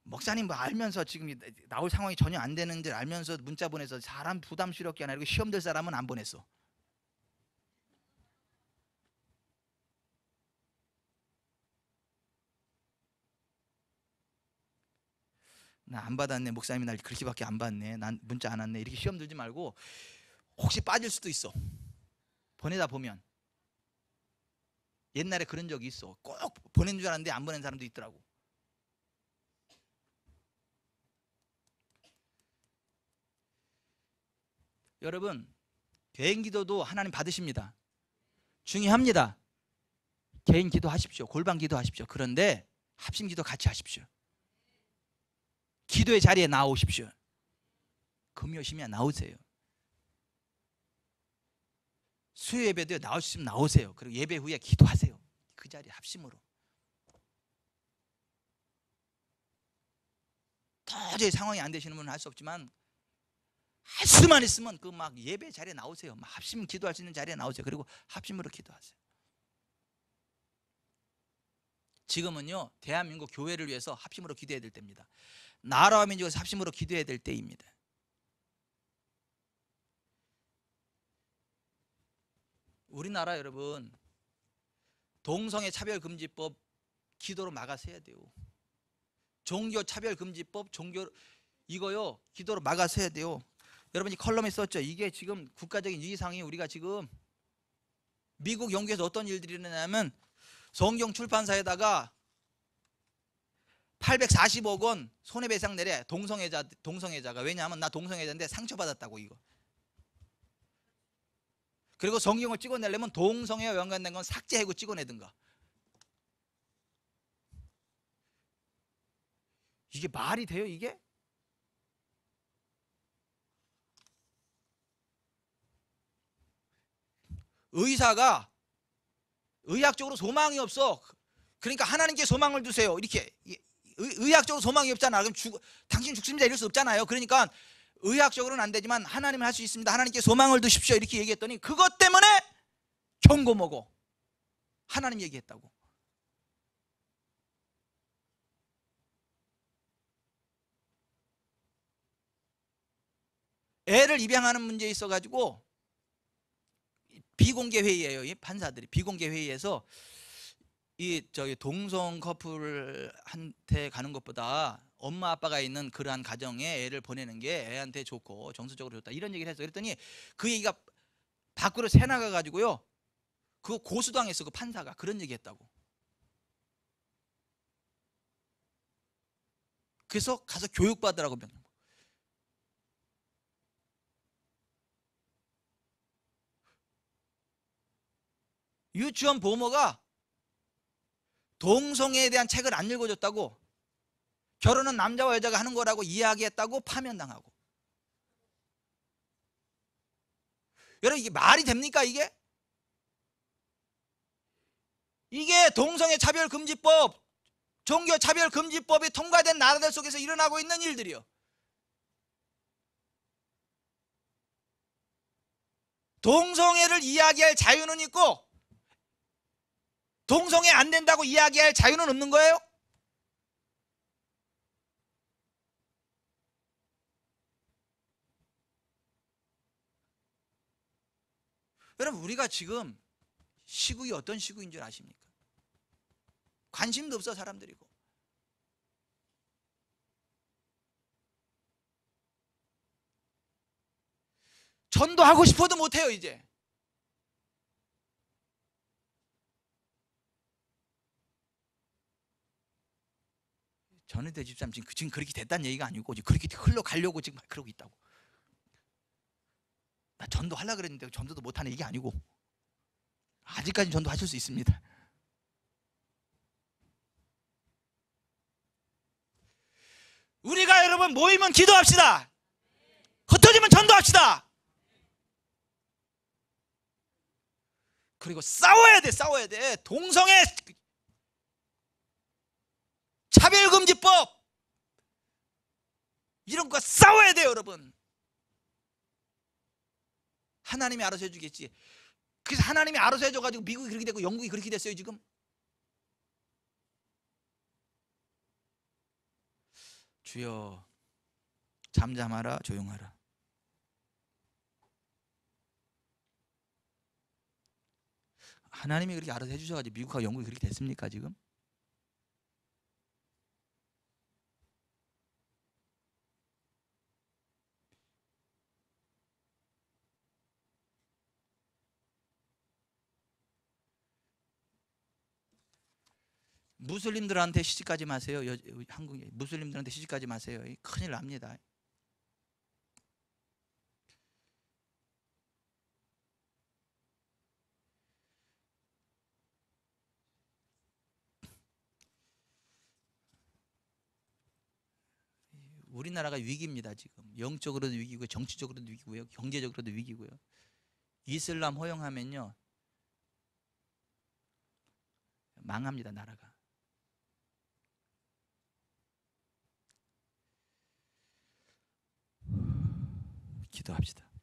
목사님 뭐 알면서 지금 나올 상황이 전혀 안 되는 줄 알면서 문자 보내서 사람 부담스럽게 하나, 이렇게 시험 될 사람은 안 보냈어. 나 안 받았네, 목사님이 날 그렇게밖에 안 받네, 난 문자 안 왔네, 이렇게 시험 들지 말고, 혹시 빠질 수도 있어. 보내다 보면. 옛날에 그런 적이 있어. 꼭 보낸 줄 알았는데 안 보낸 사람도 있더라고. 여러분, 개인 기도도 하나님 받으십니다. 중요합니다. 개인 기도 하십시오. 골방 기도 하십시오. 그런데 합심 기도 같이 하십시오. 기도의 자리에 나오십시오. 금요 심야 나오세요. 수요 예배도 나올 수 있으면 나오세요. 그리고 예배 후에 기도하세요. 그 자리에 합심으로. 도저히 상황이 안 되시는 분은 할 수 없지만, 할 수만 있으면 그 막 예배 자리에 나오세요. 막 합심 기도할 수 있는 자리에 나오세요. 그리고 합심으로 기도하세요. 지금은요, 대한민국 교회를 위해서 합심으로 기도해야 될 때입니다. 나라와 민족에서 합심으로 기도해야 될 때입니다. 우리나라 여러분, 동성애 차별금지법 기도로 막아서 해야 돼요. 종교 차별금지법 이거요 기도로 막아서 해야 돼요. 여러분이 컬럼에 썼죠. 이게 지금 국가적인 위기상황이, 우리가 지금 미국 영국에서 어떤 일들이 일어나냐면, 성경 출판사에다가 840억 원 손해배상 내래. 동성애자가. 왜냐하면 나 동성애자인데 상처받았다고 이거. 그리고 성경을 찍어내려면 동성애와 연관된 건 삭제하고 찍어내든가. 이게 말이 돼요 이게? 의사가 의학적으로 소망이 없어. 그러니까 하나님께 소망을 두세요. 이렇게 의학적으로 소망이 없잖아. 그럼 당신 죽습니다 이럴 수 없잖아요. 그러니까 의학적으로는 안 되지만 하나님은 할 수 있습니다. 하나님께 소망을 두십시오. 이렇게 얘기했더니 그것 때문에 경고 먹어. 하나님 얘기했다고. 애를 입양하는 문제에 있어가지고 비공개 회의예요. 이 판사들이 비공개 회의에서 저기 동성 커플한테 가는 것보다 엄마 아빠가 있는 그러한 가정에 애를 보내는 게 애한테 좋고 정서적으로 좋다 이런 얘기를 했어. 그랬더니 그 얘기가 밖으로 새 나가 가지고요, 그거 고소당했어. 그 판사가 그런 얘기했다고. 그래서 가서 교육받으라고 명령. 유치원 보모가 동성애에 대한 책을 안 읽어줬다고, 결혼은 남자와 여자가 하는 거라고 이야기했다고 파면당하고. 여러분 이게 말이 됩니까 이게? 이게 동성애 차별금지법, 종교 차별금지법이 통과된 나라들 속에서 일어나고 있는 일들이요. 동성애를 이야기할 자유는 있고 동성애 안 된다고 이야기할 자유는 없는 거예요? 여러분 우리가 지금 시국이 어떤 시국인 줄 아십니까? 관심도 없어 사람들이고. 전도하고 싶어도 못해요 이제. 전혜대 집사님 지금 그렇게 됐다는 얘기가 아니고 그렇게 흘러가려고 지금 그러고 있다고. 나 전도하려고 그랬는데 전도도 못하는 얘기 아니고 아직까지 전도하실 수 있습니다. 우리가 여러분 모이면 기도합시다. 흩어지면 전도합시다. 그리고 싸워야 돼. 동성애 차별금지법 이런 거 싸워야 돼요 여러분. 하나님이 알아서 해주겠지. 그래서 하나님이 알아서 해줘가지고 미국이 그렇게 되고 영국이 그렇게 됐어요 지금. 주여 잠잠하라 조용하라. 하나님이 그렇게 알아서 해주셔가지고 미국하고 영국이 그렇게 됐습니까 지금? 무슬림들한테 시집가지 마세요. 한국에 무슬림들한테 시집가지 마세요. 큰일 납니다. 우리나라가 위기입니다. 지금 영적으로도 위기고 정치적으로도 위기고요, 경제적으로도 위기고요. 이슬람 허용하면요 망합니다. 나라가. 기도합시다.